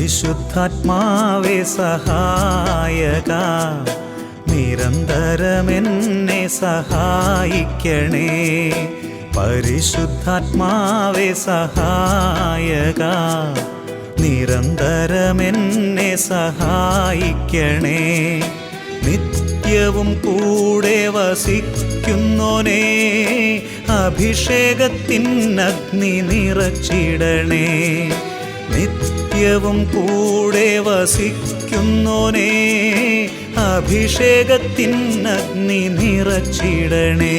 പരിശുദ്ധാത്മാവേ സഹായക, നിരന്തരമെന്നെ സഹായിക്കണേ. പരിശുദ്ധാത്മാവേ സഹായക, നിരന്തരമെന്നെ സഹായിക്കണേ. നിത്യവും കൂടെ വസിക്കുന്നോനേ, അഭിഷേകത്തിനഗ്നി നിറച്ചിടണേ. നിത്യവും കൂടെ വസിക്കുന്നോനേ, അഭിഷേകത്തിനഗ്നി നിറച്ചിടണേ.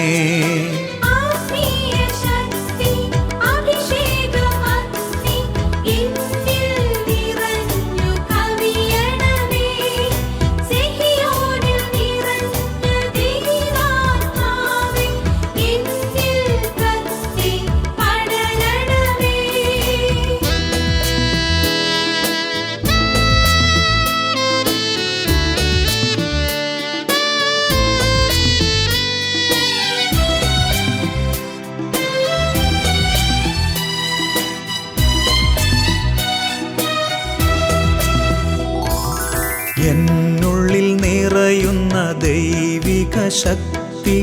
എന്നുള്ളിൽ നിറയുന്ന ദൈവിക ശക്തി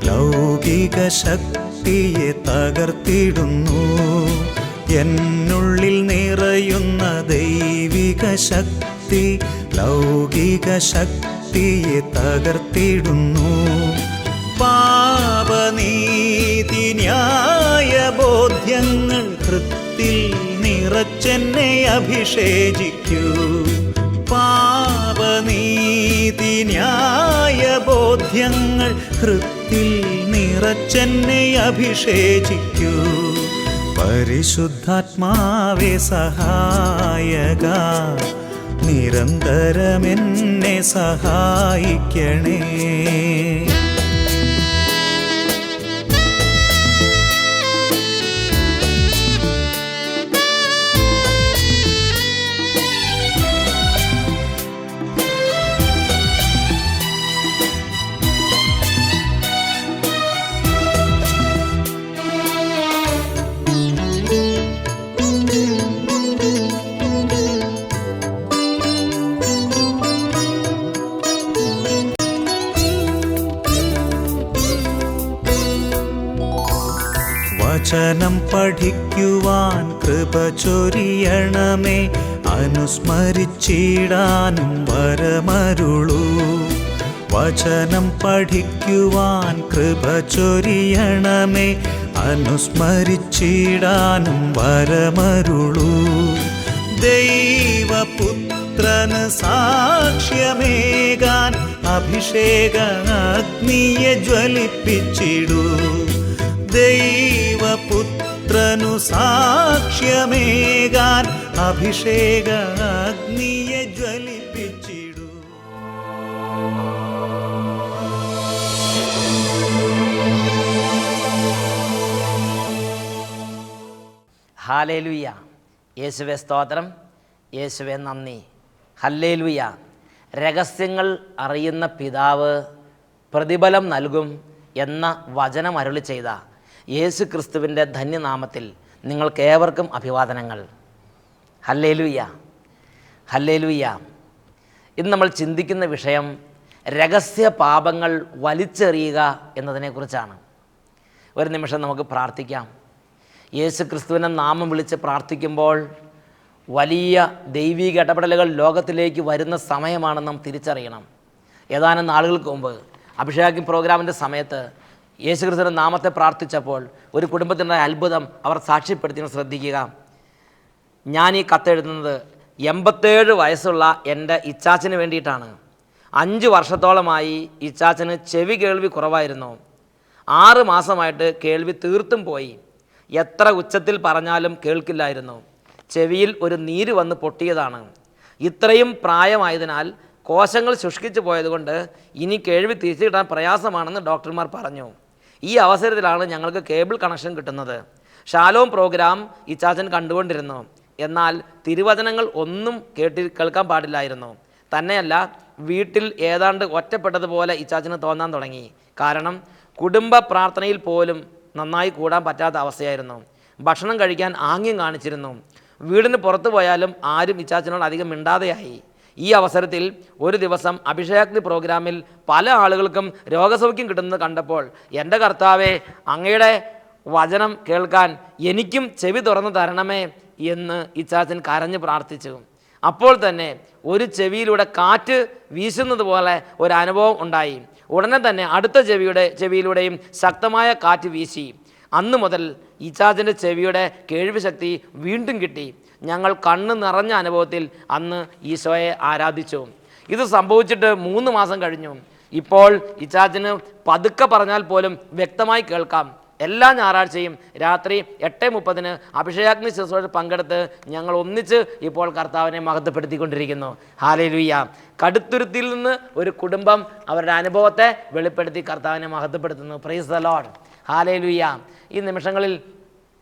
ലൗകിക ശക്തിയെ തകർത്തിടുന്നു. എന്നുള്ളിൽ നിറയുന്ന ദൈവിക ശക്തി ലൗകിക ശക്തിയെ തകർത്തിടുന്നു. പാപനീതി ന്യായ ബോധ്യങ്ങൾ ഹൃത്തിൽ നിറച്ചെന്നെ അഭിഷേചിക്കൂ. പാപനീതി ന്യായ ബോധ്യങ്ങൾ ഹൃത്തിൽ നിറച്ചെന്നെ അഭിഷേചിക്കൂ. പരിശുദ്ധാത്മാവേ സഹായക, നിരന്തരമെന്നെ സഹായിക്കണേ. വചനം പഠിക്കുവാൻ കൃപ ചൊരിയണമേ, അനുസ്മരിച്ചിടാനും വരമരുളൂ. വചനം പഠിക്കുവാൻ കൃപ ചൊരിയണമേ, അനുസ്മരിച്ചിടാനും വരമരുളൂ. ദൈവപുത്രന് സാക്ഷ്യമേകാൻ അഭിഷേക അഗ്നിയെ ജ്വലിപ്പിച്ചിടൂ. ദൈവപുത്രനു സാക്ഷ്യമേകാൻ അഭിഷേക അഗ്നിയെ ജ്വലിപ്പിച്ചിടൂ. ഹല്ലേലൂയ. യേശുവേ സ്തോത്രം, യേശുവേ നന്ദി. ഹല്ലേലൂയ. രഹസ്യങ്ങൾ അറിയുന്ന പിതാവ് പ്രതിഫലം നൽകും എന്ന വചനം അരുളി ചെയ്ത യേശു ക്രിസ്തുവിൻ്റെ ധന്യനാമത്തിൽ നിങ്ങൾക്കേവർക്കും അഭിവാദനങ്ങൾ. Hallelujah, hallelujah. ഇന്ന് നമ്മൾ ചിന്തിക്കുന്ന വിഷയം രഹസ്യ പാപങ്ങൾ വലിച്ചെറിയുക എന്നതിനെക്കുറിച്ചാണ്. ഒരു നിമിഷം നമുക്ക് പ്രാർത്ഥിക്കാം. യേശു ക്രിസ്തുവിനെ നാമം വിളിച്ച് പ്രാർത്ഥിക്കുമ്പോൾ വലിയ ദൈവിക ഇടപെടലുകൾ ലോകത്തിലേക്ക് വരുന്ന സമയമാണെന്ന് നാം തിരിച്ചറിയണം. ഏതാനും നാളുകൾക്ക് മുമ്പ് അഭിഷേകം പ്രോഗ്രാമിൻ്റെ സമയത്ത് യേശു ക്രിസ്തുവിൻ്റെ നാമത്തെ പ്രാർത്ഥിച്ചപ്പോൾ ഒരു കുടുംബത്തിൻ്റെ അത്ഭുതം അവർ സാക്ഷ്യപ്പെടുത്തി. ശ്രദ്ധിക്കുക. ഞാൻ ഈ കത്തെഴുതുന്നത് 87 വയസ്സുള്ള എൻ്റെ ഇച്ചാച്ചന് വേണ്ടിയിട്ടാണ്. 5 വർഷത്തോളമായി ഇച്ചാച്ചന് ചെവി കേൾവി കുറവായിരുന്നു. 6 മാസമായിട്ട് കേൾവി തീർത്തും പോയി. എത്ര ഉച്ചത്തിൽ പറഞ്ഞാലും കേൾക്കില്ലായിരുന്നു. ചെവിയിൽ ഒരു നീര് വന്ന് പൊട്ടിയതാണ്. ഇത്രയും പ്രായമായതിനാൽ കോശങ്ങൾ ശുഷ്കിച്ചു പോയതുകൊണ്ട് ഇനി കേൾവി തിരിച്ചു കിട്ടാൻ പ്രയാസമാണെന്ന് ഡോക്ടർമാർ പറഞ്ഞു. ഈ അവസരത്തിലാണ് ഞങ്ങൾക്ക് കേബിൾ കണക്ഷൻ കിട്ടുന്നത്. ഷാലോം പ്രോഗ്രാം ഇച്ചാച്ചൻ കണ്ടുകൊണ്ടിരുന്നു. എന്നാൽ തിരുവചനങ്ങൾ ഒന്നും കേൾക്കാൻ പാടില്ലായിരുന്നു. തന്നെയല്ല, വീട്ടിൽ ഏതാണ്ട് ഒറ്റപ്പെട്ടതുപോലെ ഇച്ചാച്ചന് തോന്നാൻ തുടങ്ങി. കാരണം കുടുംബ പ്രാർത്ഥനയിൽ പോലും നന്നായി കൂടാൻ പറ്റാത്ത അവസ്ഥയായിരുന്നു. ഭക്ഷണം കഴിക്കാൻ ആംഗ്യം കാണിച്ചിരുന്നു. വീടിന് പുറത്തു പോയാലും ആരും ഇച്ചാച്ചനോട് അധികം മിണ്ടാതെയായി. ഈ അവസരത്തിൽ ഒരു ദിവസം അഭിഷേകാഗ്നി പ്രോഗ്രാമിൽ പല ആളുകൾക്കും രോഗസൗഖ്യം കിട്ടുന്നത് കണ്ടപ്പോൾ, എൻ്റെ കർത്താവേ, അങ്ങയുടെ വചനം കേൾക്കാൻ എനിക്കും ചെവി തുറന്നു തരണമേ എന്ന് ഇച്ചാച്ചൻ കരഞ്ഞ് പ്രാർത്ഥിച്ചു. അപ്പോൾ തന്നെ ഒരു ചെവിയിലൂടെ കാറ്റ് വീശുന്നത് പോലെ ഒരു അനുഭവം ഉണ്ടായി. ഉടനെ തന്നെ അടുത്ത ചെവിയിലൂടെയും ശക്തമായ കാറ്റ് വീശി. അന്നു മുതൽ ഇച്ചാച്ചൻ്റെ ചെവിയുടെ കേൾവി ശക്തി വീണ്ടും കിട്ടി. ഞങ്ങൾ കണ്ണ് നിറഞ്ഞ അനുഭവത്തിൽ അന്ന് ഈശോയെ ആരാധിച്ചു. ഇത് സംഭവിച്ചിട്ട് 3 മാസം കഴിഞ്ഞു. ഇപ്പോൾ ഇച്ചാച്ചന് പതുക്കെ പറഞ്ഞാൽ പോലും വ്യക്തമായി കേൾക്കാം. എല്ലാ ഞായറാഴ്ചയും രാത്രി 8:30 അഭിഷേകാഗ്നി ശുശ്രൂഷ പങ്കെടുത്ത് ഞങ്ങൾ ഒന്നിച്ച് ഇപ്പോൾ കർത്താവിനെ മഹത്വപ്പെടുത്തിക്കൊണ്ടിരിക്കുന്നു. ഹല്ലേലൂയ. കടുത്തുരുത്തിയിൽ നിന്ന് ഒരു കുടുംബം അവരുടെ അനുഭവത്തെ വെളിപ്പെടുത്തി കർത്താവിനെ മഹത്വപ്പെടുത്തുന്നു. Praise the Lord. ഹല്ലേലൂയ. ഈ നിമിഷങ്ങളിൽ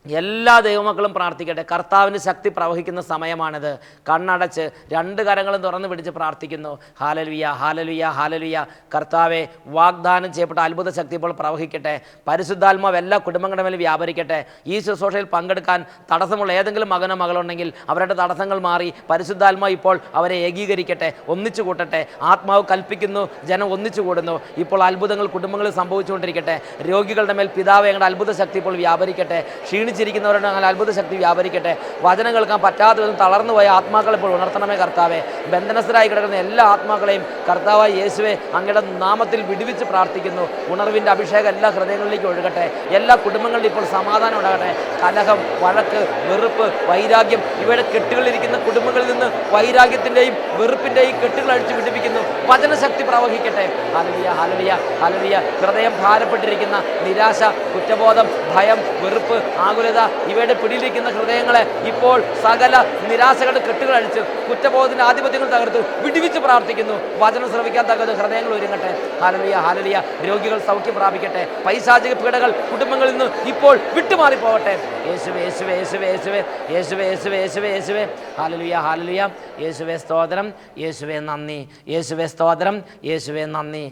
എല്ലാ ദൈവമക്കളും പ്രാർത്ഥിക്കട്ടെ. കർത്താവിന് ശക്തി പ്രവഹിക്കുന്ന സമയമാണിത്. കണ്ണടച്ച് 2 കരങ്ങളും തുറന്ന് പിടിച്ച് പ്രാർത്ഥിക്കുന്നു. ഹല്ലേലൂയ, ഹല്ലേലൂയ, ഹല്ലേലൂയ. കർത്താവെ, വാഗ്ദാനം ചെയ്യപ്പെട്ട അത്ഭുത ശക്തി ഇപ്പോൾ പ്രവഹിക്കട്ടെ. പരിശുദ്ധാത്മാവ് എല്ലാ കുടുംബങ്ങളുടെ മേൽ വ്യാപരിക്കട്ടെ. ഈ ശുശ്രൂഷയിൽ പങ്കെടുക്കാൻ തടസ്സമുള്ള ഏതെങ്കിലും മകനോ മകളുണ്ടെങ്കിൽ അവരുടെ തടസ്സങ്ങൾ മാറി പരിശുദ്ധാത്മാവ് ഇപ്പോൾ അവരെ ഏകീകരിക്കട്ടെ, ഒന്നിച്ചു കൂട്ടട്ടെ. ആത്മാവ് കൽപ്പിക്കുന്നു, ജനം ഒന്നിച്ചു കൂടുന്നു. ഇപ്പോൾ അത്ഭുതങ്ങൾ കുടുംബങ്ങളിൽ സംഭവിച്ചുകൊണ്ടിരിക്കട്ടെ. രോഗികളുടെ മേൽ പിതാവ് ഞങ്ങളുടെ അത്ഭുത ശക്തി ഇപ്പോൾ വ്യാപരിക്കട്ടെ. ക്ഷീണിച്ചിരിക്കുന്നവരുടെ അങ്ങനെ അത്ഭുത ശക്തി വ്യാപരിക്കട്ടെ. വചനം കേൾക്കാൻ പറ്റാതെ തളർന്നു പോയ ആത്മാക്കളെ ഇപ്പോൾ ഉണർത്തണമേ കർത്താവെ. ബന്ധനസ്ഥരായി കിടക്കുന്ന എല്ലാ ആത്മാക്കളെയും കർത്താവായ യേശുവെ അങ്ങയുടെ നാമത്തിൽ വിടുവിച്ച് പ്രാർത്ഥിക്കുന്നു. ഉണർവിൻ്റെ അഭിഷേകം എല്ലാ ഹൃദയങ്ങളിലേക്ക് ഒഴുകട്ടെ. എല്ലാ കുടുംബങ്ങളിലും ഇപ്പോൾ സമാധാനം ഉണ്ടാകട്ടെ. കലഹം, വഴക്ക്, വെറുപ്പ്, വൈരാഗ്യം ഇവയുടെ കെട്ടുകളിരിക്കുന്ന കുടുംബങ്ങളിൽ നിന്ന് വൈരാഗ്യത്തിൻ്റെയും വെറുപ്പിൻ്റെയും കെട്ടുകൾ അഴിച്ചു വിടുവിക്കുന്നു. വചനശക്തി പ്രവഹിക്കട്ടെ. ഹല്ലേലൂയ, ഹല്ലേലൂയ, ഹല്ലേലൂയ. ഹൃദയം ഭാരപ്പെട്ടിരിക്കുന്ന നിരാശ, കുറ്റബോധം, ഭയം, വെറുപ്പ്, ആകുലത ഇവയുടെ പിടിയിലിരിക്കുന്ന ഹൃദയങ്ങളെ ഇപ്പോൾ സകല നിരാശകളുടെ കെട്ടുകൾ അഴിച്ച് കുറ്റബോധത്തിന്റെ ആധിപത്യങ്ങൾ തകർത്ത് വിടുവിച്ച് പ്രാർത്ഥിക്കുന്നു. വചനം ശ്രവിക്കാൻ തകർത്ത് ഹൃദയങ്ങൾ ഒരുങ്ങട്ടെ. Hallelujah, hallelujah. രോഗികൾ സൗഖ്യം പ്രാപിക്കട്ടെ. പൈശാചിക പീഡകൾ കുടുംബങ്ങളിൽ നിന്ന് ഇപ്പോൾ വിട്ടുമാറിപ്പോകട്ടെ. യേശുവേ, യേശുവേ, യേശുവേ, യേശുവേ, യേശുവേ, യേശുവേ, യേശുവേ, യേശുവേ. ഹല്ലേലൂയ, ഹല്ലേലൂയ. യേശുവേ സ്തോത്രം, യേശുവേ നന്ദി, യേശുവേ സ്തോത്രം, യേശുവേ നന്ദി.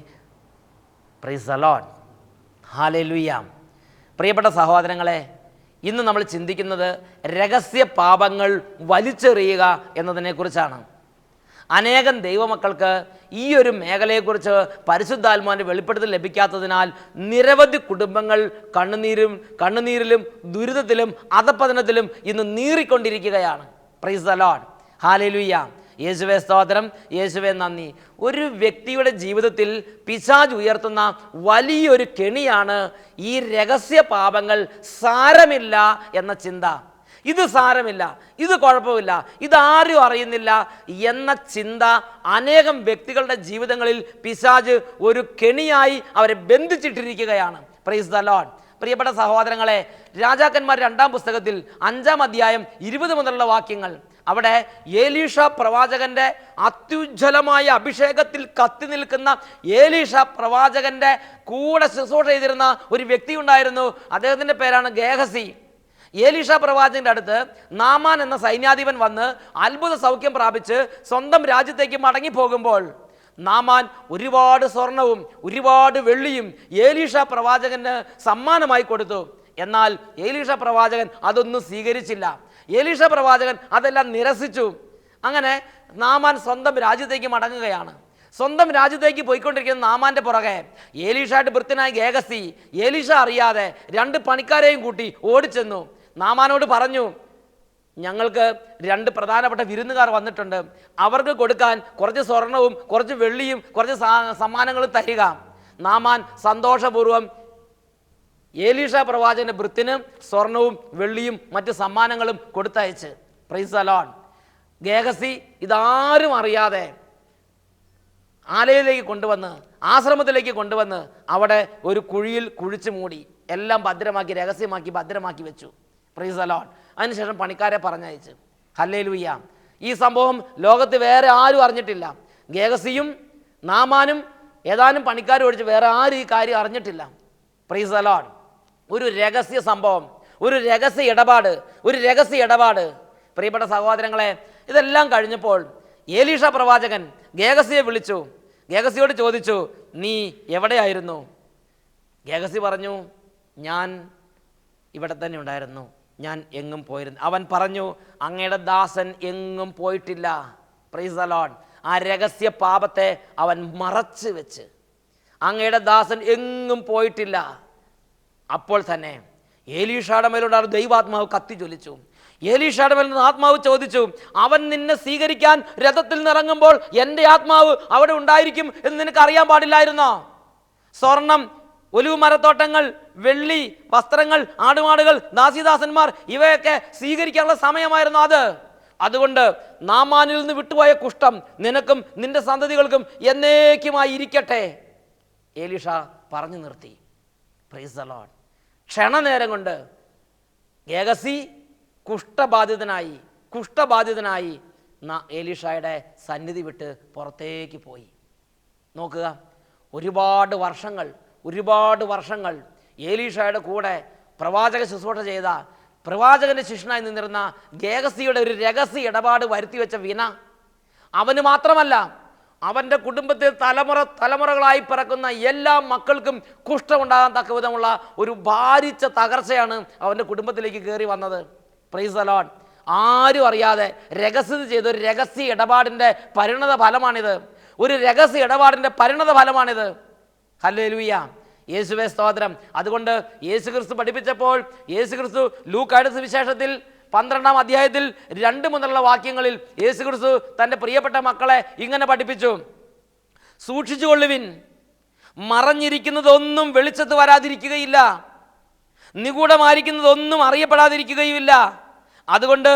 Price the Lord. ഹല്ലേലൂയ. പ്രിയപ്പെട്ട സഹോദരങ്ങളെ, ഇന്ന് നമ്മൾ ചിന്തിക്കുന്നത് രഹസ്യ പാപങ്ങൾ വലിച്ചെറിയുക എന്നതിനെക്കുറിച്ചാണ്. അനേകം ദൈവമക്കൾക്ക് ഈ ഒരു മേഖലയെക്കുറിച്ച് പരിശുദ്ധാത്മാവിൻ്റെ വെളിപ്പെടുത്തൽ ലഭിക്കാത്തതിനാൽ നിരവധി കുടുംബങ്ങൾ കണ്ണുനീരിലും ദുരിതത്തിലും അധപതനത്തിലും ഇന്ന് നീറിക്കൊണ്ടിരിക്കുകയാണ്. Praise the Lord. ഹല്ലേലൂയ. യേശുവേ സ്തോത്രം, യേശുവേ നന്ദി. ഒരു വ്യക്തിയുടെ ജീവിതത്തിൽ പിശാച് ഉയർത്തുന്ന വലിയൊരു കെണിയാണ് ഈ രഹസ്യ പാപങ്ങൾ സാരമില്ല എന്ന ചിന്ത. ഇത് സാരമില്ല, ഇത് കുഴപ്പമില്ല, ഇതാരും അറിയുന്നില്ല എന്ന ചിന്ത അനേകം വ്യക്തികളുടെ ജീവിതങ്ങളിൽ പിശാച് ഒരു കെണിയായി അവരെ ബന്ധിച്ചിട്ടിരിക്കുകയാണ്. Price the Lord. പ്രിയപ്പെട്ട സഹോദരങ്ങളെ, രാജാക്കന്മാർ 2-ാം പുസ്തകത്തിൽ 5-ാം അധ്യായം 20 മുതലുള്ള വാക്യങ്ങൾ, അവിടെ ഏലീഷ പ്രവാചകന്റെ അത്യുജ്വലമായ അഭിഷേകത്തിൽ കത്തി നിൽക്കുന്ന ഏലീഷ പ്രവാചകന്റെ കൂടെ ശുശ്രൂഷ ചെയ്തിരുന്ന ഒരു വ്യക്തി ഉണ്ടായിരുന്നു. അദ്ദേഹത്തിൻ്റെ പേരാണ് ഗേഹസി. ഏലീഷ പ്രവാചകന്റെ അടുത്ത് നാമാൻ എന്ന സൈന്യാധിപൻ വന്ന് അത്ഭുത സൗഖ്യം പ്രാപിച്ച് സ്വന്തം രാജ്യത്തേക്ക് മടങ്ങിപ്പോകുമ്പോൾ നാമാൻ ഒരുപാട് സ്വർണവും ഒരുപാട് വെള്ളിയും ഏലീഷ പ്രവാചകന് സമ്മാനമായി കൊടുത്തു. എന്നാൽ ഏലീഷ പ്രവാചകൻ അതൊന്നും സ്വീകരിച്ചില്ല. ഏലീഷ പ്രവാചകൻ അതെല്ലാം നിരസിച്ചു. അങ്ങനെ നാമാൻ സ്വന്തം രാജ്യത്തേക്ക് മടങ്ങുകയാണ്. സ്വന്തം രാജ്യത്തേക്ക് പോയിക്കൊണ്ടിരിക്കുന്ന നാമാന്റെ പുറകെ ഏലീഷയുടെ ഭൃത്യനായ ഗേഹസി, ഏലീഷ അറിയാതെ 2 പണിക്കാരെയും കൂട്ടി ഓടിച്ചെന്നു. നാമാനോട് പറഞ്ഞു, ഞങ്ങൾക്ക് 2 പ്രധാനപ്പെട്ട വിരുന്നുകാർ വന്നിട്ടുണ്ട്, അവർക്ക് കൊടുക്കാൻ കുറച്ച് സ്വർണവും കുറച്ച് വെള്ളിയും കുറച്ച് സമ്മാനങ്ങളും തരിക. നാമാൻ സന്തോഷപൂർവ്വം ഏലീഷ പ്രവാചകന്റെ ഭൃത്യന് സ്വർണവും വെള്ളിയും മറ്റ് സമ്മാനങ്ങളും കൊടുത്തയച്ച്. Praise the Lord. ഗേഹസി ഇതാരും അറിയാതെ ആലയത്തിലേക്ക് കൊണ്ടുവന്ന്, ആശ്രമത്തിലേക്ക് കൊണ്ടുവന്ന് അവിടെ ഒരു കുഴിയിൽ കുഴിച്ചു മൂടി എല്ലാം ഭദ്രമാക്കി, രഹസ്യമാക്കി ഭദ്രമാക്കി വെച്ചു. Price the Lord. അതിനുശേഷം പണിക്കാരെ പറഞ്ഞയച്ചു. ഹല്ലേലൂയ. ഈ സംഭവം ലോകത്ത് വേറെ ആരും അറിഞ്ഞിട്ടില്ല. ഗേഹസിയും നാമാനും ഏതാനും പണിക്കാരും ഒഴിച്ച് വേറെ ആരും ഈ കാര്യം അറിഞ്ഞിട്ടില്ല. Price the Lord. ഒരു രഹസ്യ സംഭവം, ഒരു രഹസ്യ ഇടപാട്. പ്രിയപ്പെട്ട സഹോദരങ്ങളെ, ഇതെല്ലാം കഴിഞ്ഞപ്പോൾ ഏലീഷ പ്രവാചകൻ ഗേഹസിയെ വിളിച്ചു. ഗേഹസിയോട് ചോദിച്ചു, നീ എവിടെയായിരുന്നു? ഗേഹസി പറഞ്ഞു, ഞാൻ ഇവിടെ തന്നെ ഉണ്ടായിരുന്നു. ഞാൻ എങ്ങും പോയിരുന്നു. അവൻ പറഞ്ഞു, അങ്ങയുടെ ദാസൻ എങ്ങും പോയിട്ടില്ല. Price the Lord. ആ രഹസ്യ പാപത്തെ അവൻ മറച്ച് വെച്ച്, അങ്ങയുടെ ദാസൻ എങ്ങും പോയിട്ടില്ല. അപ്പോൾ തന്നെ ഏലീഷയുടെ മേലുള്ള ദൈവാത്മാവ് കത്തി ജ്വലിച്ചു. ഏലീഷയുടെ മേൽ നിന്ന് ആത്മാവ് ചോദിച്ചു, അവൻ നിന്നെ സ്വീകരിക്കാൻ രഥത്തിൽ നിറങ്ങുമ്പോൾ എൻ്റെ ആത്മാവ് അവിടെ ഉണ്ടായിരിക്കും എന്ന് നിനക്ക് അറിയാൻ പാടില്ലായിരുന്നോ? സ്വർണം, ഒലിവ് മരത്തോട്ടങ്ങൾ, വെള്ളി, വസ്ത്രങ്ങൾ, ആടുമാടുകൾ, ദാസിദാസന്മാർ ഇവയൊക്കെ സ്വീകരിക്കാനുള്ള സമയമായിരുന്നു അത്. അതുകൊണ്ട് നാമാനിൽ നിന്ന് വിട്ടുപോയ കുഷ്ഠം നിനക്കും നിന്റെ സന്തതികൾക്കും എന്നേക്കുമായി ഇരിക്കട്ടെ. ഏലീഷ പറഞ്ഞു നിർത്തി. Price the Lord. ക്ഷണനേരം കൊണ്ട് ഗേഹസി കുഷ്ഠബാധിതനായി ഏലീഷയുടെ സന്നിധി വിട്ട് പുറത്തേക്ക് പോയി. നോക്കുക, ഒരുപാട് വർഷങ്ങൾ ഏലീഷയുടെ കൂടെ പ്രവാചക ശുശ്രൂഷ ചെയ്ത, പ്രവാചകന്റെ ശിഷ്യനായി നിന്നിരുന്ന ഗേഹസിയുടെ ഒരു രഹസ്യ ഇടപാട് വരുത്തി വെച്ച വിന അവന് മാത്രമല്ല, അവൻ്റെ കുടുംബത്തിൽ തലമുറകളായി പിറക്കുന്ന എല്ലാ മക്കൾക്കും കുഷ്ഠമുണ്ടാകാൻ തക്ക വിധമുള്ള ഒരു ഭാരിച്ച തകർച്ചയാണ് അവൻ്റെ കുടുംബത്തിലേക്ക് കയറി വന്നത്. Price the Lord. ആരും അറിയാതെ രഹസ്യം ചെയ്ത ഒരു രഹസ്യ ഇടപാടിൻ്റെ പരിണത ഫലമാണിത്. ഹല്ലേലൂയ, യേശുവേ സ്തോത്രം. അതുകൊണ്ട് യേശു ക്രിസ്തു പഠിപ്പിച്ചപ്പോൾ, യേശു ക്രിസ്തു ലൂക്കായുടെ സുവിശേഷത്തിൽ 12-ാം അധ്യായത്തിൽ 2 മുതലുള്ള വാക്യങ്ങളിൽ യേശു ക്രിസ്തു തൻ്റെ പ്രിയപ്പെട്ട മക്കളെ ഇങ്ങനെ പഠിപ്പിച്ചു: സൂക്ഷിച്ചുകൊള്ളുവിൻ, മറഞ്ഞിരിക്കുന്നതൊന്നും വെളിച്ചത്ത് വരാതിരിക്കുകയില്ല, നിഗൂഢമായിരിക്കുന്നതൊന്നും അറിയപ്പെടാതിരിക്കുകയുമില്ല. അതുകൊണ്ട്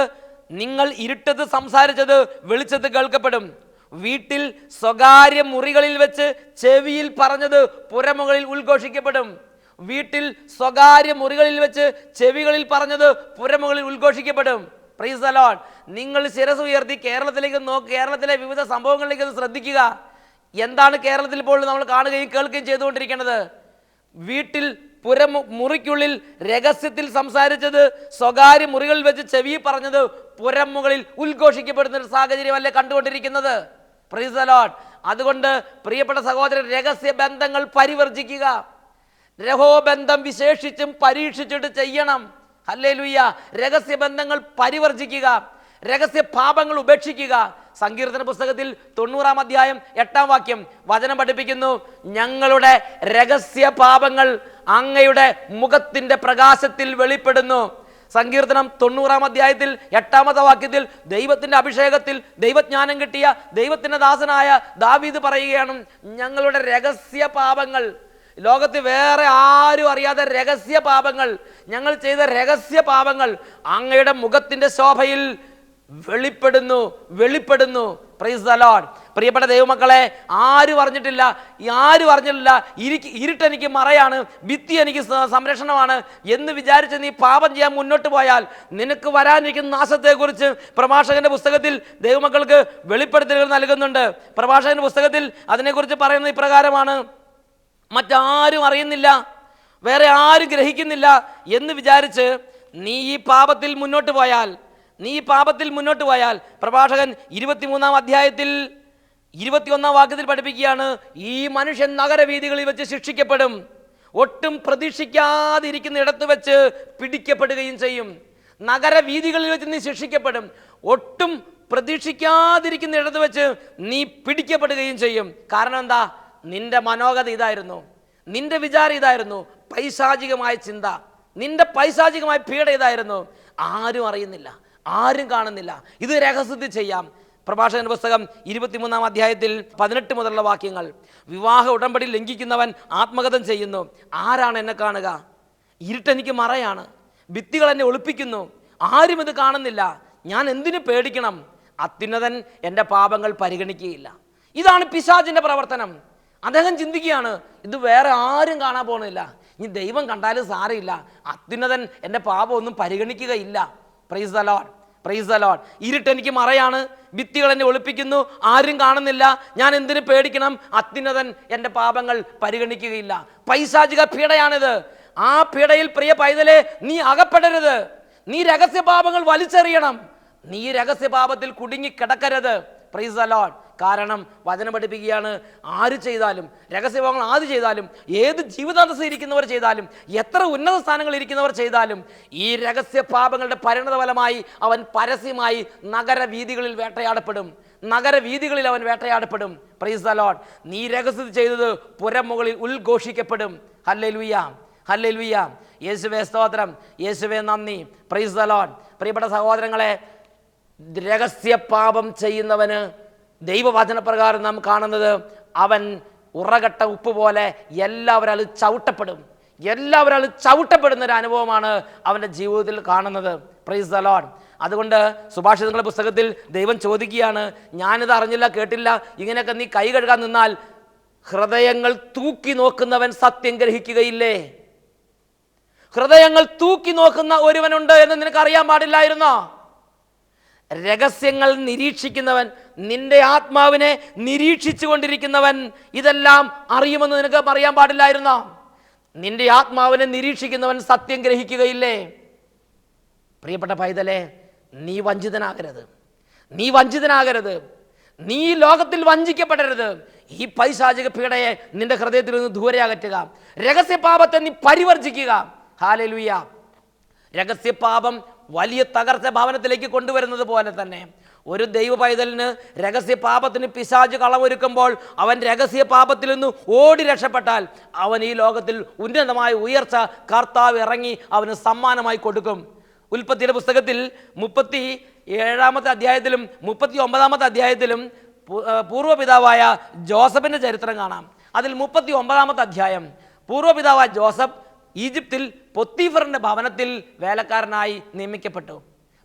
നിങ്ങൾ ഇരുട്ടത്ത് സംസാരിച്ചത് വെളിച്ചത്ത് കേൾക്കപ്പെടും, വീട്ടിൽ സ്വകാര്യ മുറികളിൽ വെച്ച് ചെവിയിൽ പറഞ്ഞത് പുരമുകളിൽ ഉദ്ഘോഷിക്കപ്പെടും. Praise the Lord. നിങ്ങൾ ശിരസ് ഉയർത്തി കേരളത്തിലേക്ക് നോക്കുക, കേരളത്തിലെ വിവിധ സംഭവങ്ങളിലേക്ക് ശ്രദ്ധിക്കുക. എന്താണ് കേരളത്തിൽ ഇപ്പോൾ നമ്മൾ കാണുകയും കേൾക്കുകയും ചെയ്തുകൊണ്ടിരിക്കുന്നത്? വീട്ടിൽ മുറിക്കുള്ളിൽ രഹസ്യത്തിൽ സംസാരിച്ചത് സ്വകാര്യ മുറികളിൽ വെച്ച് ചെവി പറഞ്ഞത് പുരമുകളിൽ ഉദ്ഘോഷിക്കപ്പെടുന്ന ഒരു സാഹചര്യമല്ലേ കണ്ടുകൊണ്ടിരിക്കുന്നത്? Price the Lord. അതുകൊണ്ട് പ്രിയപ്പെട്ട സഹോദരൻ, രഹസ്യ ബന്ധങ്ങൾ പരിവർജിക്കുക. രഹോബന്ധം വിശേഷിച്ചും പരീക്ഷിച്ചിട്ട് ചെയ്യണം. ഹല്ലേലൂയ. രഹസ്യ ബന്ധങ്ങൾ പരിവർജിക്കുക, രഹസ്യ പാപങ്ങൾ ഉപേക്ഷിക്കുക. സങ്കീർത്തന പുസ്തകത്തിൽ 90-ാം അധ്യായം 8-ാം വാക്യം വചനം പഠിപ്പിക്കുന്നു: ഞങ്ങളുടെ രഹസ്യ പാപങ്ങൾ അങ്ങയുടെ മുഖത്തിന്റെ പ്രകാശത്തിൽ വെളിപ്പെടുന്നു. സങ്കീർത്തനം 90-ാം അധ്യായത്തിൽ 8-ാമത്തെ വാക്യത്തിൽ ദൈവത്തിന്റെ അഭിഷേകത്തിൽ ദൈവജ്ഞാനം കിട്ടിയ ദൈവത്തിന്റെ ദാസനായ ദാവീദ് പറയുകയാണ്, ഞങ്ങളുടെ രഹസ്യ പാപങ്ങൾ, ലോകത്ത് വേറെ ആരും അറിയാത്ത രഹസ്യ പാപങ്ങൾ, ഞങ്ങൾ ചെയ്ത രഹസ്യ പാപങ്ങൾ അങ്ങയുടെ മുഖത്തിന്റെ ശോഭയിൽ വെളിപ്പെടുന്നു. Praise the Lord. പ്രിയപ്പെട്ട ദൈവമക്കളെ, ആരും അറിഞ്ഞിട്ടില്ല, ഇരുട്ടെനിക്ക് മറയാണ്, ഭിത്തി എനിക്ക് സംരക്ഷണമാണ് എന്ന് വിചാരിച്ച് നീ പാപം ചെയ്യാൻ മുന്നോട്ട് പോയാൽ നിനക്ക് വരാനിരിക്കുന്ന നാശത്തെക്കുറിച്ച് പ്രഭാഷകന്റെ പുസ്തകത്തിൽ ദൈവമക്കൾക്ക് വെളിപ്പെടുത്തലുകൾ നൽകുന്നുണ്ട്. പ്രഭാഷകന്റെ പുസ്തകത്തിൽ അതിനെക്കുറിച്ച് പറയുന്നത് ഇപ്രകാരമാണ്: മറ്റാരും അറിയുന്നില്ല, വേറെ ആരും ഗ്രഹിക്കുന്നില്ല എന്ന് വിചാരിച്ച് നീ ഈ പാപത്തിൽ മുന്നോട്ട് പോയാൽ പ്രഭാഷകൻ 23-ാം അധ്യായത്തിൽ 21-ാം വാക്യത്തിൽ പഠിപ്പിക്കുകയാണ്: ഈ മനുഷ്യൻ നഗരവീഥികളിൽ വെച്ച് ശിക്ഷിക്കപ്പെടും, ഒട്ടും പ്രതീക്ഷിക്കാതിരിക്കുന്ന ഇടത്ത് വെച്ച് പിടിക്കപ്പെടുകയും ചെയ്യും. നഗരവീഥികളിൽ വെച്ച് നീ ശിക്ഷിക്കപ്പെടും, ഒട്ടും പ്രതീക്ഷിക്കാതിരിക്കുന്ന ഇടത്ത് വെച്ച് നീ പിടിക്കപ്പെടുകയും ചെയ്യും. കാരണം എന്താ? നിന്റെ മനോഗത ഇതായിരുന്നു, നിന്റെ വിചാരം ഇതായിരുന്നു, പൈശാചികമായ ചിന്ത, നിന്റെ പൈശാചികമായ പീഡ ഇതായിരുന്നു. ആരും അറിയുന്നില്ല, ആരും കാണുന്നില്ല. ഇത് രഹസ്യത്തിൽ ചെയ്യാം. പ്രഭാഷകൻ പുസ്തകം 23-ാം അധ്യായത്തിൽ 18 മുതലുള്ള വാക്യങ്ങൾ: വിവാഹ ഉടമ്പടി ലംഘിക്കുന്നവൻ ആത്മഗതം ചെയ്യുന്നു. ആരാണ് എന്നെ കാണുക? ഇരുട്ടെനിക്ക് മറയാണ്, ഭിത്തികൾ എന്നെ ഒളിപ്പിക്കുന്നു, ആരും ഇത് കാണുന്നില്ല, ഞാൻ എന്തിനു പേടിക്കണം? അത്യുന്നതൻ എൻ്റെ പാപങ്ങൾ പരിഗണിക്കുകയില്ല. ഇതാണ് പിശാചിൻ്റെ പ്രവർത്തനം. അദ്ദേഹം ചിന്തിക്കുകയാണ്, ഇത് വേറെ ആരും കാണാൻ പോകുന്നില്ല, ഇനി ദൈവം കണ്ടാലും സാരമില്ല, അത്യുന്നതൻ എൻ്റെ പാപം ഒന്നും പരിഗണിക്കുകയില്ല. Praise the Lord, praise the Lord. ഇരുട്ടെനിക്ക് മറയാണ്, ഭിത്തികൾ എന്നെ ഒളിപ്പിക്കുന്നു, ആരും കാണുന്നില്ല, ഞാൻ എന്തിനു പേടിക്കണം? അത്യുന്നതൻ എൻ്റെ പാപങ്ങൾ പരിഗണിക്കുകയില്ല. പൈശാചിക പീഡയാണിത്. ആ പീഡയിൽ പ്രിയ പൈതലെ നീ അകപ്പെടരുത്. നീ രഹസ്യ പാപങ്ങൾ വലിച്ചെറിയണം. നീ രഹസ്യ പാപത്തിൽ കുടുങ്ങി കിടക്കരുത്. Price the Lord. കാരണം വചനം പഠിപ്പിക്കുകയാണ്, ആര് ചെയ്താലും, രഹസ്യഭാവങ്ങൾ ആര് ചെയ്താലും, ഏത് ജീവിതാന്തസ്ഥ ഇരിക്കുന്നവർ ചെയ്താലും, എത്ര ഉന്നത സ്ഥാനങ്ങളിൽ ഇരിക്കുന്നവർ ചെയ്താലും, ഈ രഹസ്യ പാപങ്ങളുടെ പരിണതഫലമായി അവൻ പരസ്യമായി നഗരവീഥികളിൽ വേട്ടയാടപ്പെടും. നഗരവീഥികളിൽ അവൻ വേട്ടയാടപ്പെടും. Price the Lord. നീ രഹസ്യത്തിൽ ചെയ്തത് പുരമുകളിൽ ഉദ്ഘോഷിക്കപ്പെടും. ഹല്ലേലൂയ, ഹല്ലേലൂയ. യേശുവേ സ്തോത്രം, യേശുവേ നന്ദി. Price the Lord. പ്രിയപ്പെട്ട സഹോദരങ്ങളെ, രഹസ്യ പാപം ചെയ്യുന്നവന് ദൈവവചനപ്രകാരം നാം കാണുന്നത് അവൻ ഉറകട്ട ഉപ്പ് പോലെ എല്ലാവരും ചവിട്ടപ്പെടും. എല്ലാവരും ചവിട്ടപ്പെടുന്ന ഒരു അനുഭവമാണ് അവൻ്റെ ജീവിതത്തിൽ കാണുന്നത്. Price the Lord. അതുകൊണ്ട് സുഭാഷിതങ്ങളുടെ പുസ്തകത്തിൽ ദൈവം ചോദിക്കുകയാണ്, ഞാനിത് അറിഞ്ഞില്ല കേട്ടില്ല, ഇങ്ങനെയൊക്കെ നീ കൈ കഴുകാൻ നിന്നാൽ ഹൃദയങ്ങൾ തൂക്കി നോക്കുന്നവൻ സത്യം ഗ്രഹിക്കുകയില്ലേ? ഹൃദയങ്ങൾ തൂക്കി നോക്കുന്ന ഒരുവനുണ്ട് എന്ന് നിനക്ക് അറിയാൻ പാടില്ലായിരുന്നോ? രഹസ്യങ്ങൾ നിരീക്ഷിക്കുന്നവൻ, നിന്റെ ആത്മാവിനെ നിരീക്ഷിച്ചു കൊണ്ടിരിക്കുന്നവൻ ഇതെല്ലാം അറിയുമെന്ന് നിനക്ക് അറിയാൻ പാടില്ലായിരുന്നോ? നിന്റെ ആത്മാവിനെ നിരീക്ഷിക്കുന്നവൻ സത്യം ഗ്രഹിക്കുകയില്ലേ? പ്രിയപ്പെട്ട പൈതലേ, നീ വഞ്ചിതനാകരുത്, നീ വഞ്ചിതനാകരുത്, നീ ലോകത്തിൽ വഞ്ചിക്കപ്പെടരുത്. ഈ പൈശാചിക പീഡയെ നിന്റെ ഹൃദയത്തിൽ നിന്ന് ദൂരെ അകറ്റുക. രഹസ്യപാപത്തെ നീ പരിവർജിക്കുക. ഹല്ലേലൂയ. രഹസ്യപാപം വലിയ തകർച്ച ഭവനത്തിലേക്ക് കൊണ്ടുവരുന്നത് പോലെ തന്നെ ഒരു ദൈവ പൈതലിന് രഹസ്യപാപത്തിന് പിശാച് കളമൊരുക്കുമ്പോൾ അവൻ രഹസ്യപാപത്തിൽ നിന്ന് ഓടി രക്ഷപ്പെട്ടാൽ അവൻ ഈ ലോകത്തിൽ ഉന്നതമായ ഉയർച്ച കർത്താവ് ഇറങ്ങി അവന് സമ്മാനമായി കൊടുക്കും. ഉൽപ്പത്തിയുടെ പുസ്തകത്തിൽ 37-ാമത്തെ അധ്യായത്തിലും 39-ാമത്തെ അധ്യായത്തിലും പൂർവ്വപിതാവായ ജോസഫിൻ്റെ ചരിത്രം കാണാം. അതിൽ 39-ാമത്തെ അധ്യായം, പൂർവ്വപിതാവായ ജോസഫ് ഈജിപ്തിൽ പൊത്തീഫറിൻ്റെ ഭവനത്തിൽ വേലക്കാരനായി നിയമിക്കപ്പെട്ടു.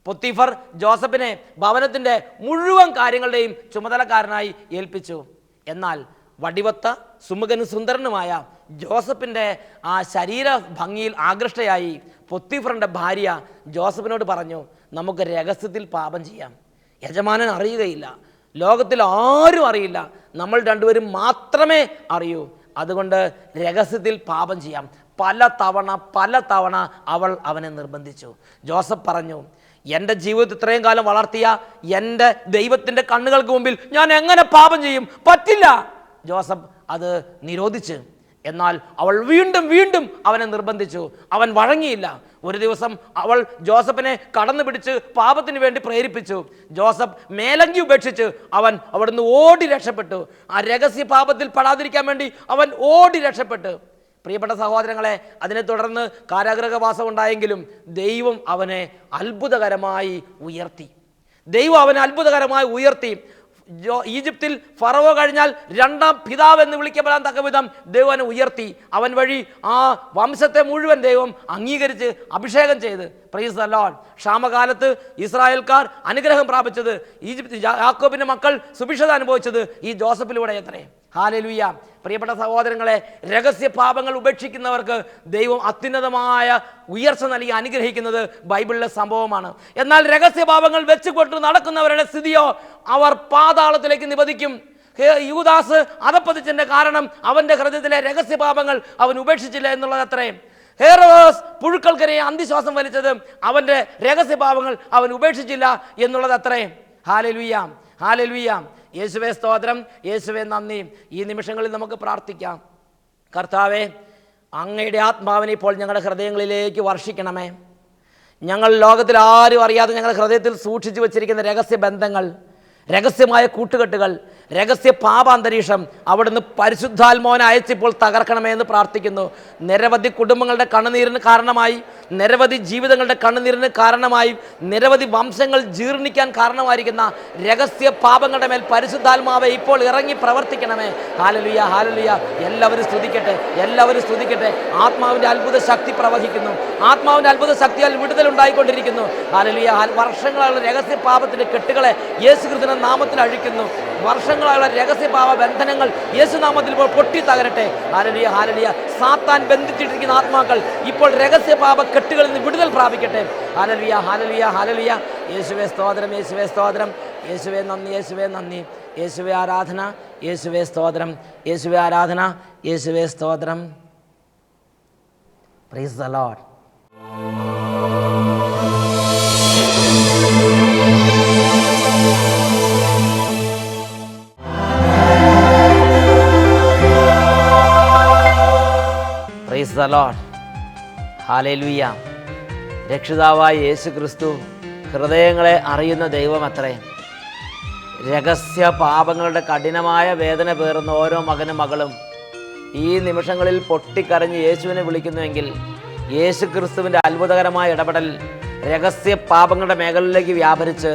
പൊത്തീഫർ ജോസഫിനെ ഭവനത്തിൻ്റെ മുഴുവൻ കാര്യങ്ങളുടെയും ചുമതലക്കാരനായി ഏൽപ്പിച്ചു. എന്നാൽ വടിവത്ത സുമുഖനും സുന്ദരനുമായ ജോസഫിൻ്റെ ആ ശരീര ഭംഗിയിൽ ആകൃഷ്ടയായി പൊത്തീഫറിൻ്റെ ഭാര്യ ജോസഫിനോട് പറഞ്ഞു, നമുക്ക് രഹസ്യത്തിൽ പാപം ചെയ്യാം, യജമാനൻ അറിയുകയില്ല, ലോകത്തിൽ ആരും അറിയില്ല, നമ്മൾ രണ്ടുപേരും മാത്രമേ അറിയൂ, അതുകൊണ്ട് രഹസ്യത്തിൽ പാപം ചെയ്യാം. പല തവണ അവൾ അവനെ നിർബന്ധിച്ചു. ജോസഫ് പറഞ്ഞു, എൻ്റെ ജീവിതത്തിൽ ഇത്രയും കാലം വളർത്തിയ എൻ്റെ ദൈവത്തിൻ്റെ കണ്ണുകൾക്ക് മുമ്പിൽ ഞാൻ എങ്ങനെ പാപം ചെയ്യും? പറ്റില്ല. ജോസഫ് അത് നിരോധിച്ച്. എന്നാൽ അവൾ വീണ്ടും അവനെ നിർബന്ധിച്ചു. അവൻ വഴങ്ങിയില്ല. ഒരു ദിവസം അവൾ ജോസഫിനെ കടന്നു പിടിച്ച് പാപത്തിന് വേണ്ടി പ്രേരിപ്പിച്ചു. ജോസഫ് മേലങ്കി ഉപേക്ഷിച്ച് അവൻ അവിടുന്ന് ഓടി രക്ഷപ്പെട്ടു. ആ രഹസ്യ പാപത്തിൽ പെടാതിരിക്കാൻ വേണ്ടി അവൻ ഓടി രക്ഷപ്പെട്ടു. പ്രിയപ്പെട്ട സഹോദരങ്ങളെ, അതിനെ തുടർന്ന് കാരാഗൃഹവാസം ഉണ്ടായെങ്കിലും ദൈവം അവനെ അത്ഭുതകരമായി ഉയർത്തി. ഈജിപ്തിൽ ഫറവോ കഴിഞ്ഞാൽ രണ്ടാം പിതാവ് എന്ന് വിളിക്കപ്പെടാൻ തക്ക വിധം ദൈവം അവനെ ഉയർത്തി. അവൻ വഴി ആ വംശത്തെ മുഴുവൻ ദൈവം അംഗീകരിച്ച് അഭിഷേകം ചെയ്ത്. Price the Lord. ക്ഷാമകാലത്ത് ഇസ്രായേൽക്കാർ അനുഗ്രഹം പ്രാപിച്ചത്, ഈജിപ്ത് യാക്കോബിൻ്റെ മക്കൾ സുഭിക്ഷത അനുഭവിച്ചത് ഈ ജോസഫിലൂടെ എത്രേ. ഹല്ലേലൂയ. പ്രിയപ്പെട്ട സഹോദരങ്ങളെ, രഹസ്യ പാപങ്ങൾ ഉപേക്ഷിക്കുന്നവർക്ക് ദൈവം അത്യുന്നതമായ ഉയർച്ച നൽകി അനുഗ്രഹിക്കുന്നത് ബൈബിളിലെ സംഭവമാണ്. എന്നാൽ രഹസ്യ പാപങ്ങൾ വെച്ചുകൊണ്ട് നടക്കുന്നവരുടെ സ്ഥിതിയോ, അവർ പാതാളത്തിലേക്ക് നിപതിക്കും. യൂദാസ് അധപ്പതിച്ചതിന്റെ കാരണം അവന്റെ ഹൃദയത്തിലെ രഹസ്യ പാപങ്ങൾ അവൻ ഉപേക്ഷിച്ചില്ല എന്നുള്ളത് അത്രേ. ഹെറോസ് പുഴുക്കൾക്കരെ അന്തിശ്വാസം വലിച്ചത് അവന്റെ രഹസ്യ പാപങ്ങൾ അവൻ ഉപേക്ഷിച്ചില്ല എന്നുള്ളത് അത്രേ. ഹല്ലേലൂയ, ഹല്ലേലൂയ. യേശുവേ സ്തോത്രം, യേശുവേ നന്ദി. ഈ നിമിഷങ്ങളിൽ നമുക്ക് പ്രാർത്ഥിക്കാം. കർത്താവേ, അങ്ങയുടെ ആത്മാവിനെ ഇപ്പോൾ ഞങ്ങളുടെ ഹൃദയങ്ങളിലേക്ക് വർഷിക്കണമേ. ഞങ്ങൾ ലോകത്തിൽ ആരും അറിയാതെ ഞങ്ങളുടെ ഹൃദയത്തിൽ സൂക്ഷിച്ചു വച്ചിരിക്കുന്ന രഹസ്യ ബന്ധങ്ങൾ, രഹസ്യമായ കൂട്ടുകെട്ടുകൾ, രഹസ്യ പാപാന്തരീക്ഷം അവിടുന്ന് പരിശുദ്ധാത്മാവിനെ അയച്ചിപ്പോൾ തകർക്കണമേ എന്ന് പ്രാർത്ഥിക്കുന്നു. നിരവധി കുടുംബങ്ങളുടെ കണ്ണുനീരിന് കാരണമായി, നിരവധി ജീവിതങ്ങളുടെ കണ്ണുനീരിന് കാരണമായി, നിരവധി വംശങ്ങൾ ജീർണിക്കാൻ കാരണമായിരിക്കുന്ന രഹസ്യ പാപങ്ങളുടെ മേൽ പരിശുദ്ധാത്മാവെ ഇപ്പോൾ ഇറങ്ങി പ്രവർത്തിക്കണമേ. Hallelujah, hallelujah. എല്ലാവരും സ്തുതിക്കട്ടെ. ആത്മാവിൻ്റെ അത്ഭുത ശക്തി പ്രവഹിക്കുന്നു. ആത്മാവിൻ്റെ അത്ഭുത ശക്തിയാൽ വിടുതൽ ഉണ്ടായിക്കൊണ്ടിരിക്കുന്നു. ഹല്ലേലൂയ. വർഷങ്ങളായുള്ള രഹസ്യ പാപത്തിൻ്റെ കെട്ടുകളെ യേശുക്രിസ്തുവിന്റെ നാമത്തിൽ അഴിക്കുന്നു. വർഷങ്ങളായുള്ള രഹസ്യപാപ ബന്ധനങ്ങൾ യേശുനാമത്തിൽ ഇപ്പോൾ പൊട്ടി തകരട്ടെ. Hallelujah, hallelujah. സാത്താൻ ബന്ധിച്ചിട്ടിരിക്കുന്ന ആത്മാക്കൾ ഇപ്പോൾ രഹസ്യപാപ കെട്ടുകളിൽ നിന്ന് വിടുതൽ പ്രാപിക്കട്ടെ. ഹല്ലേലൂയ, ഹല്ലേലൂയ, ഹല്ലേലൂയ. യേശുവേ സ്തോത്രം, യേശുവേ സ്തോത്രം, യേശുവേ നന്ദി, യേശുവേ നന്ദി. യേശുവേ ആരാധന, യേശുവേ സ്തോത്രം, യേശുവേ ആരാധന, യേശുവേ സ്തോത്രം. Praise the Lord. The Lord. ഹല്ലേലൂയ. രക്ഷിതാവായ യേശു ക്രിസ്തു ഹൃദയങ്ങളെ അറിയുന്ന ദൈവമത്രേ. രഹസ്യ പാപങ്ങളുടെ കഠിനമായ വേദന പേറുന്ന ഓരോ മകനും മകളും ഈ നിമിഷങ്ങളിൽ പൊട്ടിക്കരഞ്ഞ് യേശുവിനെ വിളിക്കുന്നുവെങ്കിൽ യേശു ക്രിസ്തുവിൻ്റെ അത്ഭുതകരമായ ഇടപെടൽ രഹസ്യ പാപങ്ങളുടെ മേഖലയിലേക്ക് വ്യാപരിച്ച്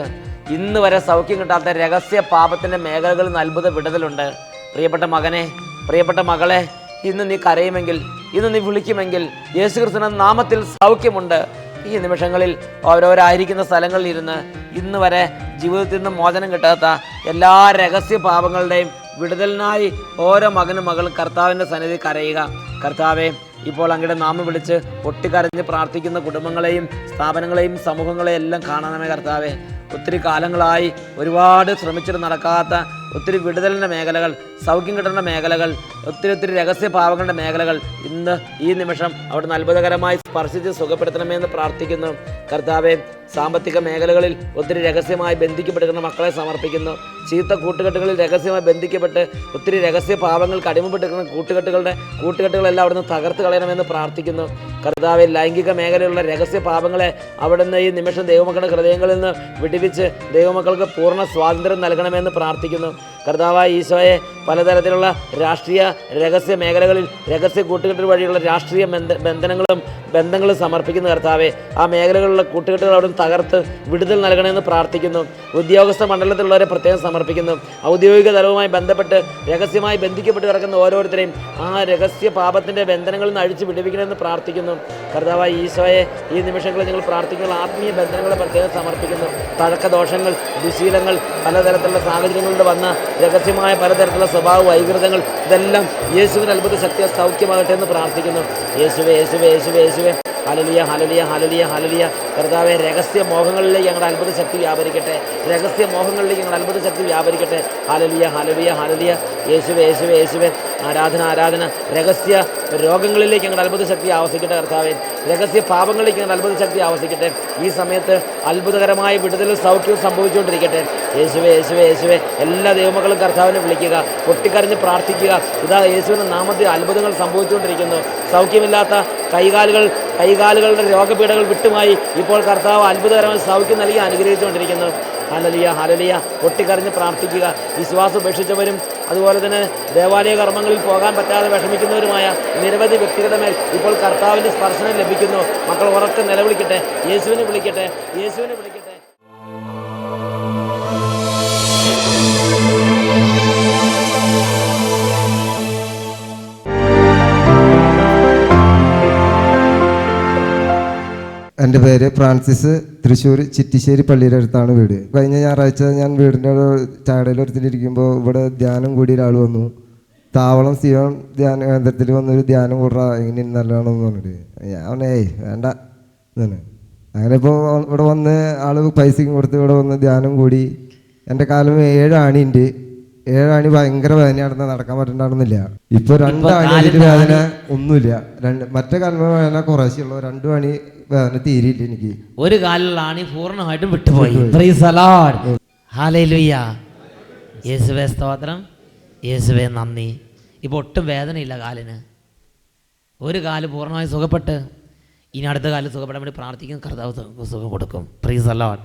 ഇന്ന് വരെ സൗഖ്യം കിട്ടാത്ത രഹസ്യ പാപത്തിൻ്റെ മേഖലകളിൽ നിന്ന് അത്ഭുത വിടുതലുണ്ട്. പ്രിയപ്പെട്ട മകനെ, പ്രിയപ്പെട്ട മകളെ, ഇന്ന് നീ കരയുമെങ്കിൽ, ഇന്ന് നീ വിളിക്കുമെങ്കിൽ യേശു ക്രിസ്തുവിന്റെ നാമത്തിൽ സൗഖ്യമുണ്ട്. ഈ നിമിഷങ്ങളിൽ ഓരോരായിരിക്കുന്ന സ്ഥലങ്ങളിൽ ഇരുന്ന് ഇന്ന് വരെ ജീവിതത്തിൽ നിന്ന് മോചനം കിട്ടാത്ത എല്ലാ രഹസ്യ പാപങ്ങളുടെയും വിടുതലിനായി ഓരോ മകനും മകളും കർത്താവിൻ്റെ സന്നിധി കരയുക. കർത്താവെ, ഇപ്പോൾ അങ്ങയുടെ നാമം വിളിച്ച് പൊട്ടിക്കരഞ്ഞ് പ്രാർത്ഥിക്കുന്ന കുടുംബങ്ങളെയും സ്ഥാപനങ്ങളെയും സമൂഹങ്ങളെയും എല്ലാം കാണണമേ കർത്താവെ. ഒത്തിരി കാലങ്ങളായി ഒരുപാട് ശ്രമിച്ചിട്ട് നടക്കാത്ത ഒത്തിരി വിടുതലിൻ്റെ മേഖലകൾ, സൗഖ്യം കിട്ടേണ്ട മേഖലകൾ, ഒത്തിരി രഹസ്യ പാവങ്ങളുടെ മേഖലകൾ ഇന്ന് ഈ നിമിഷം അവിടുന്ന് അത്ഭുതകരമായി സ്പർശിച്ച് സുഖപ്പെടുത്തണമെന്ന് പ്രാർത്ഥിക്കുന്നു. കർത്താവെ, സാമ്പത്തിക മേഖലകളിൽ ഒത്തിരി രഹസ്യമായി ബന്ധിക്കപ്പെടുന്ന മക്കളെ സമർപ്പിക്കുന്നു. ചീത്ത കൂട്ടുകെട്ടുകളിൽ രഹസ്യമായി ബന്ധിക്കപ്പെട്ട് ഒത്തിരി രഹസ്യ പാവങ്ങൾക്ക് അടിമപ്പെട്ടിരിക്കുന്ന കൂട്ടുകെട്ടുകളെല്ലാം അവിടുന്ന് തകർത്ത് കളയണമെന്ന് പ്രാർത്ഥിക്കുന്നു. കർത്താവെ, ലൈംഗിക മേഖലയിലുള്ള രഹസ്യ പാപങ്ങളെ അവിടുന്ന് ഈ നിമിഷം ദൈവമക്കളുടെ ഹൃദയങ്ങളിൽ നിന്ന് വിടുവിച്ച് ദൈവമക്കൾക്ക് പൂർണ്ണ സ്വാതന്ത്ര്യം നൽകണമെന്ന് പ്രാർത്ഥിക്കുന്നു. കർത്താവായ ഈശോയെ, പലതരത്തിലുള്ള രാഷ്ട്രീയ രഹസ്യ മേഖലകളിൽ രഹസ്യ കൂട്ടുകെട്ടുകൾ വഴിയുള്ള രാഷ്ട്രീയ ബന്ധങ്ങളും സമർപ്പിക്കുന്ന കർത്താവെ, ആ മേഖലകളിലുള്ള കൂട്ടുകെട്ടുകൾ അവിടെ തകർത്ത് വിടുതൽ നൽകണമെന്ന് പ്രാർത്ഥിക്കുന്നു. ഉദ്യോഗസ്ഥ മണ്ഡലത്തിലുള്ളവരെ പ്രത്യേകം സമർപ്പിക്കുന്നു. ഔദ്യോഗിക തലവുമായി ബന്ധപ്പെട്ട് രഹസ്യമായി ബന്ധിക്കപ്പെട്ട് കിടക്കുന്ന ഓരോരുത്തരെയും ആ രഹസ്യ പാപത്തിൻ്റെ ബന്ധനങ്ങളിൽ നിന്ന് അഴിച്ച് വിടുവിക്കണമെന്ന് പ്രാർത്ഥിക്കുന്നു. കർത്താവായ ഈശോയെ, ഈ നിമിഷങ്ങളിൽ ഞങ്ങൾ പ്രാർത്ഥിക്കുന്ന ആത്മീയ ബന്ധങ്ങളെ പ്രത്യേകം സമർപ്പിക്കുന്നു. തഴക്കദോഷങ്ങൾ, ദുശീലങ്ങൾ, പലതരത്തിലുള്ള സാഹചര്യങ്ങളിലൂടെ വന്ന രഹസ്യമായ പലതരത്തിലുള്ള സ്വഭാവ വൈകൃതങ്ങൾ, ഇതെല്ലാം യേശുവിൻ്റെ അത്ഭുത ശക്തിയെ സൗഖ്യമാകട്ടെ എന്ന് പ്രാർത്ഥിക്കുന്നു. യേശുവേ, യേശുവേ, യേശുവേ, യേശുവേ. ഹല്ലേലൂയ, ഹല്ലേലൂയ, ഹല്ലേലൂയ, ഹല്ലേലൂയ. കർത്താവേ, രഹസ്യ മോഹങ്ങളിലേക്ക് ഞങ്ങളുടെ അത്ഭുത ശക്തി വ്യാപരിക്കട്ടെ. രഹസ്യ മോഹങ്ങളിലേക്ക് ഞങ്ങളുടെ അത്ഭുത ശക്തി വ്യാപരിക്കട്ടെ. ഹല്ലേലൂയ, ഹല്ലേലൂയ, ഹല്ലേലൂയ. യേശുവേ, യേശുവേ, യേശുവേ. ആരാധന, ആരാധന. രഹസ്യ രോഗങ്ങളിലേക്ക് ഞങ്ങളുടെ അത്ഭുത ശക്തി ആവസിക്കട്ടെ കർത്താവേ. രഹസ്യ പാപങ്ങളിലേക്ക് ഞങ്ങളുടെ അത്ഭുത ശക്തി ആവസിക്കട്ടെ. ഈ സമയത്ത് അത്ഭുതകരമായ വിടുതലും സൗഖ്യവും സംഭവിച്ചുകൊണ്ടിരിക്കട്ടെ. യേശുവേ, യേശുവേ, യേശുവേ. എല്ലാ ദൈവമക്കളും കർത്താവിനെ വിളിക്കുക, പൊട്ടിക്കരഞ്ഞ് പ്രാർത്ഥിക്കുക. ഇതാ യേശുവിൻ്റെ നാമത്തിൽ അത്ഭുതങ്ങൾ സംഭവിച്ചുകൊണ്ടിരിക്കുന്നു. സൗഖ്യമില്ലാത്ത കൈകാലുകളുടെ രോഗപീഠകൾ വിട്ടുമായി ഇപ്പോൾ കർത്താവ് അത്ഭുതകരമായി സൗഖ്യം നൽകി അനുഗ്രഹിച്ചുകൊണ്ടിരിക്കുന്നു. Hallelujah, hallelujah. പൊട്ടിക്കരഞ്ഞ് പ്രാർത്ഥിക്കുക. വിശ്വാസം ഉപേക്ഷിച്ചവരും അതുപോലെ തന്നെ ദേവാലയ കർമ്മങ്ങളിൽ പോകാൻ പറ്റാതെ വിഷമിക്കുന്നവരുമായ നിരവധി വ്യക്തികളുടെ മേൽ ഇപ്പോൾ കർത്താവിൻ്റെ സ്പർശനം ലഭിക്കുന്നു. മക്കൾ ഉറക്കെ നിലവിളിക്കട്ടെ, യേശുവിനെ വിളിക്കട്ടെ, യേശുവിനെ വിളിക്കട്ടെ. എൻ്റെ പേര് ഫ്രാൻസിസ്. തൃശ്ശൂർ ചിറ്റിശ്ശേരി പള്ളിയുടെ അടുത്താണ് വീട്. കഴിഞ്ഞ ഞായറാഴ്ച ഞാൻ വീടിൻ്റെ ചാടയിലൊരുത്തിലിരിക്കുമ്പോൾ ഇവിടെ ധ്യാനം കൂടിയ ഒരാൾ വന്നു. താവളം സിയോൺ ധ്യാന കേന്ദ്രത്തിൽ വന്നൊരു ധ്യാനം കൂടാ, ഇങ്ങനെ നല്ലതാണെന്ന് പറഞ്ഞിട്ട് ഞാൻ വേണ്ട എന്നാണ്. അങ്ങനെ ഇപ്പോൾ ഇവിടെ വന്ന് ആൾ പൈസയും കൊടുത്ത് ഇവിടെ വന്ന് ധ്യാനം കൂടി. എൻ്റെ കാലം 7 ആണിയുണ്ട്. 7 ആണി ഭയങ്കര വേദനയാണെന്ന് നടക്കാൻ പറ്റണ്ടായിരുന്നില്ല. ഇപ്പോൾ 2 ആണി വേദന ഒന്നുമില്ല. മറ്റേ കാലം വേദന കുറേശ്ശുള്ളൂ. 2 ആണി വേദന തീരെയില്ല എനിക്ക്. ഒരു കാലിലുള്ള ആണി പൂർണ്ണമായിട്ടും വിട്ടുപോയി. Price the Lord. ഹല്ലേലൂയ. യേശുവേ സ്തോത്രം, യേശുവേ നന്ദി. ഇപ്പോൾ ഒട്ടും വേദനയില്ല കാലിന്. ഒരു കാല് പൂർണ്ണമായി സുഖപ്പെട്ട് ഇനി അടുത്ത കാലം സുഖപ്പെടാൻ വേണ്ടി പ്രാർത്ഥിക്കുന്ന കർത്താവ് സുഖം കൊടുക്കും. Price the Lord.